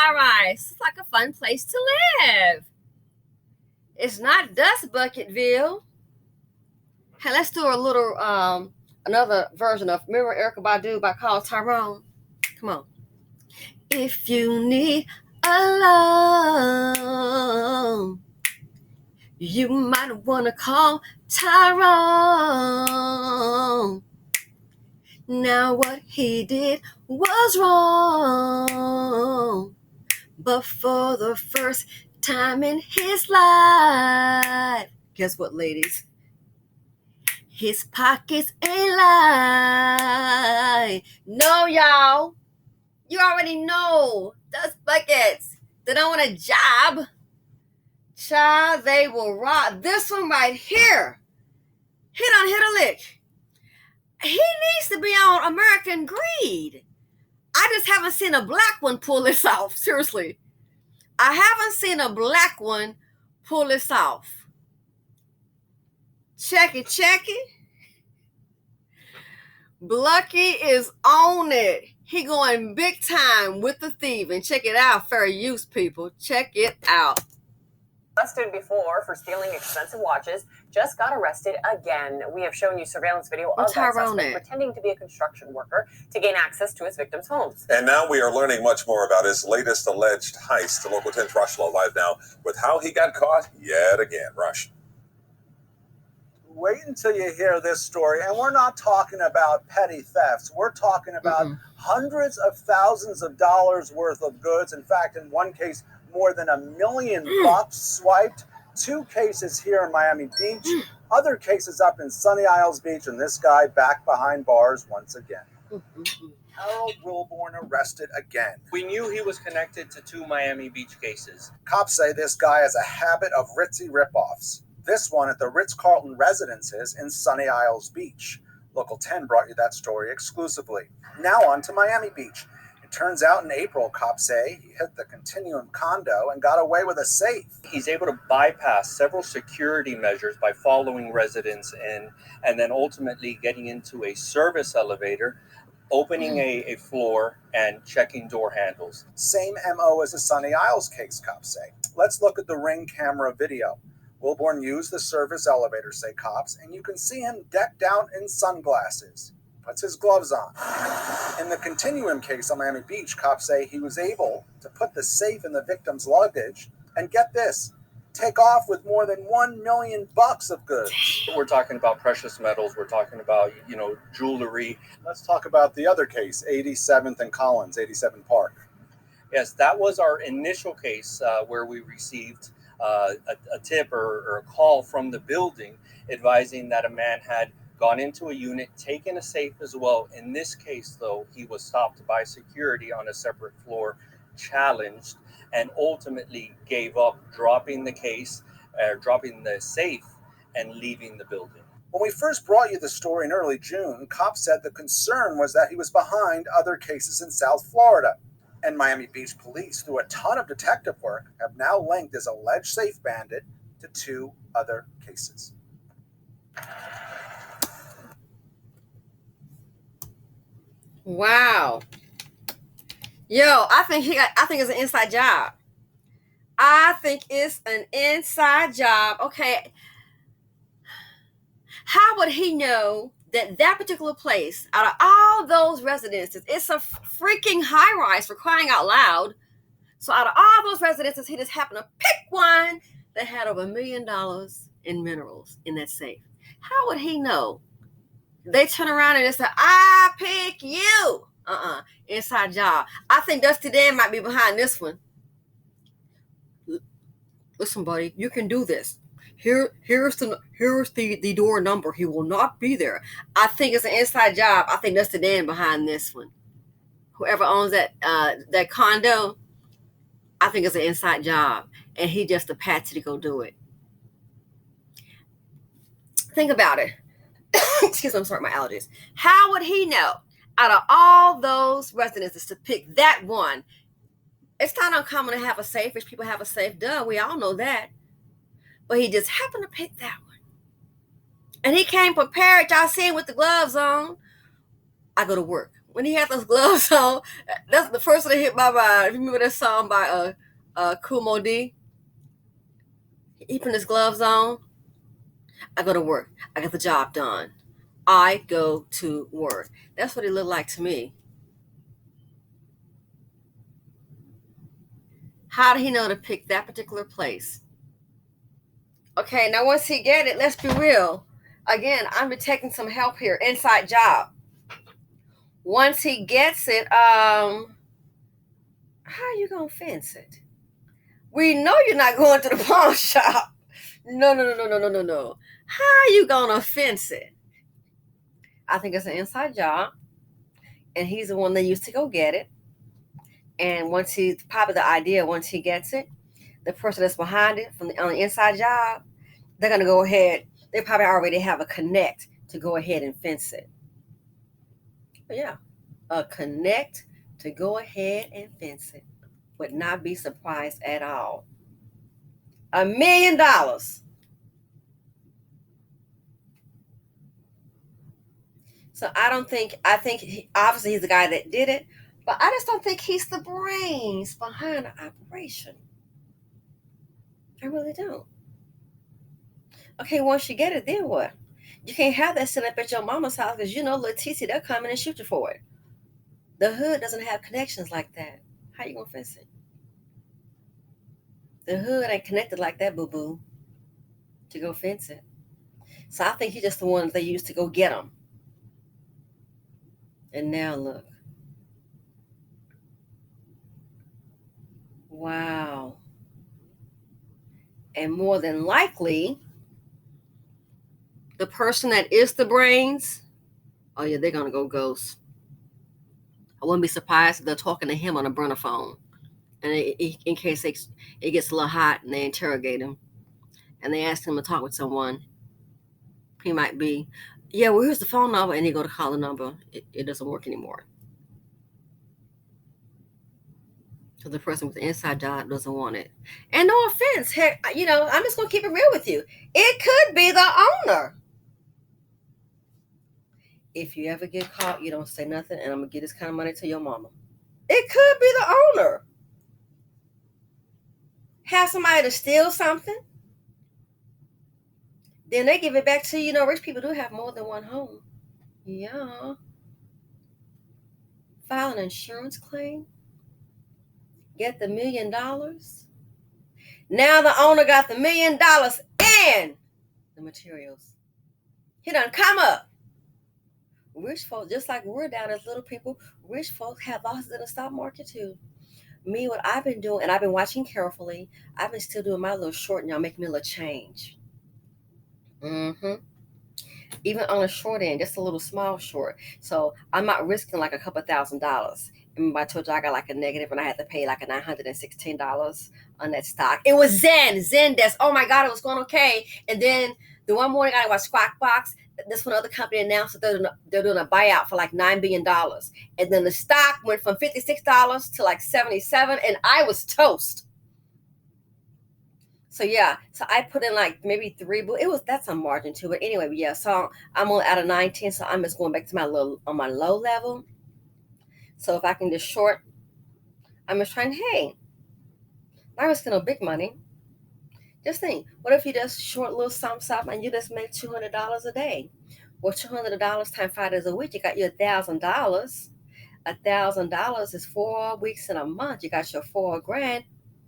high-rise. It's like a fun place to live. It's not Dust Bucketville. Hey, let's do a little another version of remember Erykah Badu by called Tyrone. Come on. If you need a love, you might want to call Tyrone. Now what he did was wrong, but for the first time in his life, guess what, ladies? His pockets ain't lie. No, y'all. You already know. Dust buckets. They don't want a job. Child, they will rock. This one right here. He done hit a lick. He needs to be on American Greed. I just haven't seen a black one pull this off. Seriously. I haven't seen a black one pull this off. Check it. Blucky is on it. He going big time with the thieving. Check it out, fair use people. Check it out. Arrested before for stealing expensive watches, just got arrested again. We have shown you surveillance video of that suspect pretending to be a construction worker to gain access to his victims' homes. And now we are learning much more about his latest alleged heist. The Local 10's Rush live now with how he got caught yet again. Rush. Wait until you hear this story, and we're not talking about petty thefts. We're talking about hundreds of thousands of dollars worth of goods. In fact, in one case, more than $1 million swiped. 2 cases here in Miami Beach, other cases up in Sunny Isles Beach, and this guy back behind bars once again. Harold Wilborn arrested again. We knew he was connected to 2 Miami Beach cases. Cops say this guy has a habit of ritzy ripoffs. This one at the Ritz-Carlton residences in Sunny Isles Beach. Local 10 brought you that story exclusively. Now on to Miami Beach. It turns out in April, cops say, he hit the Continuum condo and got away with a safe. He's able to bypass several security measures by following residents in and then ultimately getting into a service elevator, opening a floor and checking door handles. Same MO as the Sunny Isles case, cops say. Let's look at the Ring camera video. Wilborn used the service elevator, say cops, and you can see him decked out in sunglasses. Puts his gloves on. In the Continuum case on Miami Beach, cops say he was able to put the safe in the victim's luggage and get this, take off with more than $1 million of goods. We're talking about precious metals. We're talking about, jewelry. Let's talk about the other case, 87th and Collins, 87 Park. Yes, that was our initial case where we received a tip or a call from the building advising that a man had gone into a unit, taken a safe as well. In this case, though, he was stopped by security on a separate floor, challenged, and ultimately gave up, dropping the safe and leaving the building. When we first brought you the story in early June, cops said the concern was that he was behind other cases in South Florida. And Miami Beach police, through a ton of detective work, have now linked his alleged safe bandit to 2 other cases. Wow. Yo, I think it's an inside job. I think it's an inside job. Okay. How would he know that particular place, out of all those residences, it's a freaking high-rise, for crying out loud. So out of all those residences, he just happened to pick one that had over $1 million in minerals in that safe. How would he know? They turn around and they say, I pick you. Inside job. I think Dusty Dan might be behind this one. Listen, buddy, you can do this. Here's the door number. He will not be there. I think it's an inside job. I think Dusty Dan behind this one. Whoever owns that condo, I think it's an inside job. And he just a patsy to go do it. Think about it. Excuse me, I'm sorry, my allergies. How would he know out of all those residences to pick that one? It's not uncommon to have a safe. Rich people have a safe. Duh, we all know that. But he just happened to pick that one. And he came prepared. Y'all see him with the gloves on. I go to work. when he had those gloves on, that's the first one that hit my mind. Remember that song by Kumo D? He put his gloves on. I go to work. I get the job done. I go to work. That's what he looked like to me. How did he know to pick that particular place? Okay, now once he get it, let's be real. Again, I'm taking some help here. Inside job. Once he gets it, how are you gonna fence it? We know you're not going to the pawn shop. No. How are you gonna fence it? I think it's an inside job, and he's the one that used to go get it. And once he probably the idea, once he gets it, the person that's behind it on the inside job, they're gonna go ahead. They probably already have a connect to go ahead and fence it. But yeah, a connect to go ahead and fence it. Would not be surprised at all. $1 million. So I think obviously he's the guy that did it, but I just don't think he's the brains behind the operation. I really don't. Okay, once you get it, then what? You can't have that set up at your mama's house because you know Leticia, they'll come in and shoot you for it. The hood doesn't have connections like that. How you gonna fence it? The hood ain't connected like that, boo-boo, to go fence it. So I think he's just the one they used to go get them. And now look. Wow. And more than likely, the person that is the brains, oh yeah, they're going to go ghost. I wouldn't be surprised if they're talking to him on a burner phone. And in case it gets a little hot and they interrogate him. And they ask him to talk with someone. He might be, yeah, well, here's the phone number. And he go to call the number. It doesn't work anymore. So the person with the inside job doesn't want it. And no offense, heck, I'm just going to keep it real with you. It could be the owner. If you ever get caught, you don't say nothing, and I'm going to give this kind of money to your mama. It could be the owner. Have somebody to steal something. Then they give it back to you. Rich people do have more than one home. Yeah. File an insurance claim. Get the $1 million. Now the owner got the $1 million and the materials. He done come up. Rich folks, just like we're down as little people, rich folks have losses in the stock market too. Me, what I've been doing, and I've been watching carefully, I've been still doing my little short, and y'all making me a little change. Even on a short end, just a little small short. So I'm not risking like a couple $1,000s. Remember I told you I got like a negative and I had to pay like a $916 on that stock. It was Zendesk. Oh my God, it was going okay. And then the one morning I watched Squawk Box. This one other company announced that they're doing a buyout for like $9 billion. And then the stock went from $56 to like $77, and I was toast. So yeah, so I put in like maybe 3, but that's a margin too. But anyway, yeah, so I'm only out of 19, so I'm just going back to my low level. So if I can just short, I'm just trying, hey, not risking no big money. Just think, what if you just short a little something and you just make $200 a day? Well, $200 times 5 days a week, you got your $1,000. $1,000 is 4 weeks in a month. You got your $4,000.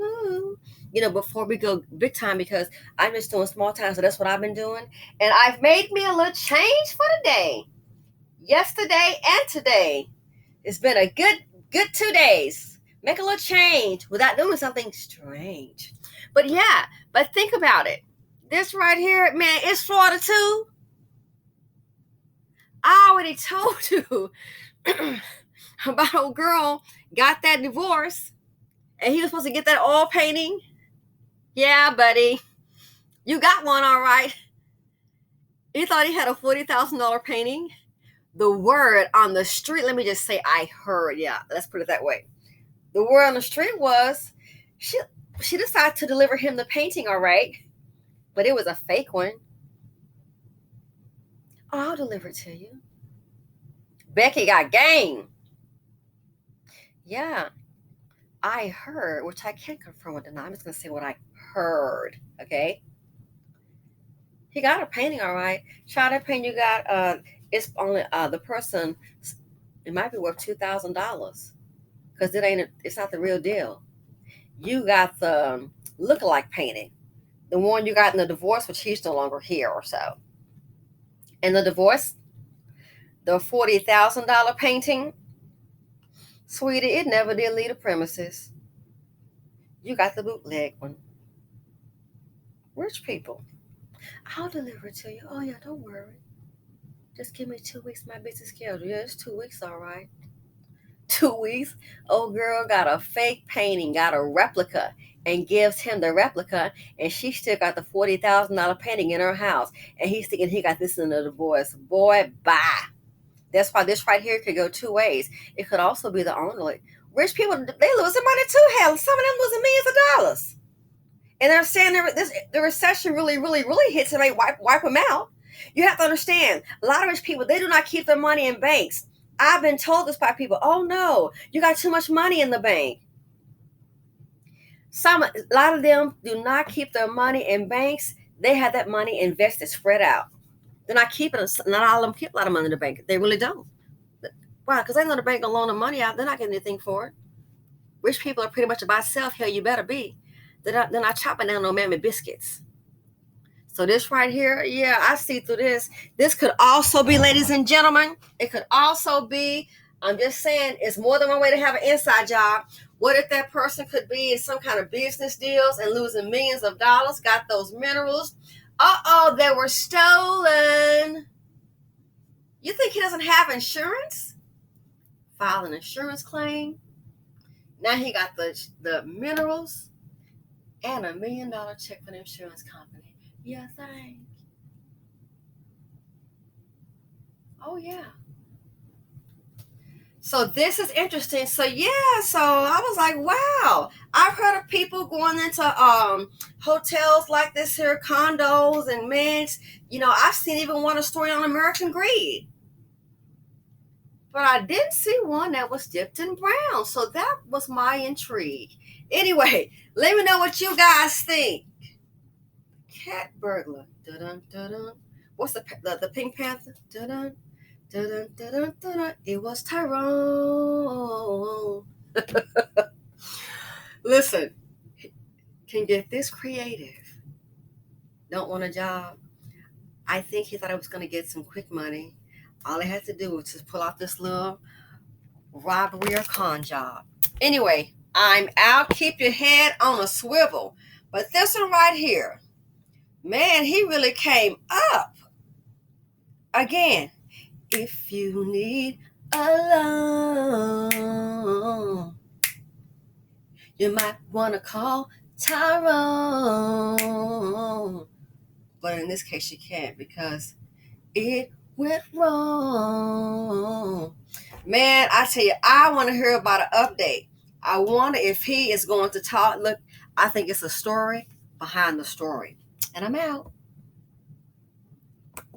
Ooh. Before we go big time, because I'm just doing small time, so that's what I've been doing. And I've made me a little change for the day. Yesterday and today. It's been a good 2 days. Make a little change without doing something strange. But yeah, think about it. This right here, man, it's Florida too. I already told you about old girl got that divorce. And he was supposed to get that oil painting. Yeah, buddy. You got one, all right. He thought he had a $40,000 painting. The word on the street, let me just say I heard. Yeah, let's put it that way. The word on the street was she decided to deliver him the painting, all right. But it was a fake one. Oh, I'll deliver it to you. Becky got game. Yeah, I heard, which I can't confirm or deny. I'm just going to say what I heard, okay? He got a painting, all right. Child, that painting you got, it's only, the person, it might be worth $2,000 because it's not the real deal. You got the look-alike painting, the one you got in the divorce, which he's no longer here or so. And the divorce, the $40,000 painting, sweetie, it never did leave the premises. You got the bootleg one. Rich people. I'll deliver it to you. Oh, yeah, don't worry. Just give me 2 weeks, my busy schedule. Yeah, it's 2 weeks, all right. 2 weeks? Old girl got a fake painting, got a replica, and gives him the replica, and she still got the $40,000 painting in her house. And he's thinking he got this in the divorce. Boy, bye. That's why this right here could go 2 ways. It could also be the owner. Like, rich people, they losing money too. Hell, some of them losing millions of dollars. And they're saying the recession really, really, really hits and they wipe them out. You have to understand, a lot of rich people, they do not keep their money in banks. I've been told this by people. Oh no, you got too much money in the bank. A lot of them do not keep their money in banks. They have that money invested, spread out. They're not keeping it. Not all of them keep a lot of money in the bank. They really don't. Why? Because they know the bank gonna loan the money out. They're not getting anything for it. Rich people are pretty much about self. Hell, you better be. They're not chopping down no mammy biscuits. So this right here, yeah, I see through this. This could also be, ladies and gentlemen, it could also be, I'm just saying, it's more than one way to have an inside job. What if that person could be in some kind of business deals and losing millions of dollars, got those minerals? Uh-oh, they were stolen. You think he doesn't have insurance? File an insurance claim. Now he got the minerals and $1 million check from the insurance company. Yeah, thank. Oh, yeah. So this is interesting. So yeah, so I was like, wow. I've heard of people going into hotels like this here, condos and mints. You know, I've seen even one a story on American Greed. But I didn't see one that was dipped in brown. So that was my intrigue. Anyway, let me know what you guys think. Cat burglar. Dun, dun, dun. What's the Pink Panther? Dun, dun, dun, dun, dun, dun, dun. It was Tyrone. Listen, can get this creative. Don't want a job. I think he thought I was going to get some quick money. All I had to do was just pull out this little robbery or con job. Anyway, I'm out. Keep your head on a swivel. But this one right here, man, he really came up. Again, if you need a loan, you might want to call Tyrone. But in this case, you can't because it went wrong. Man, I tell you, I want to hear about an update. I wonder if he is going to talk. Look, I think it's a story behind the story. And I'm out.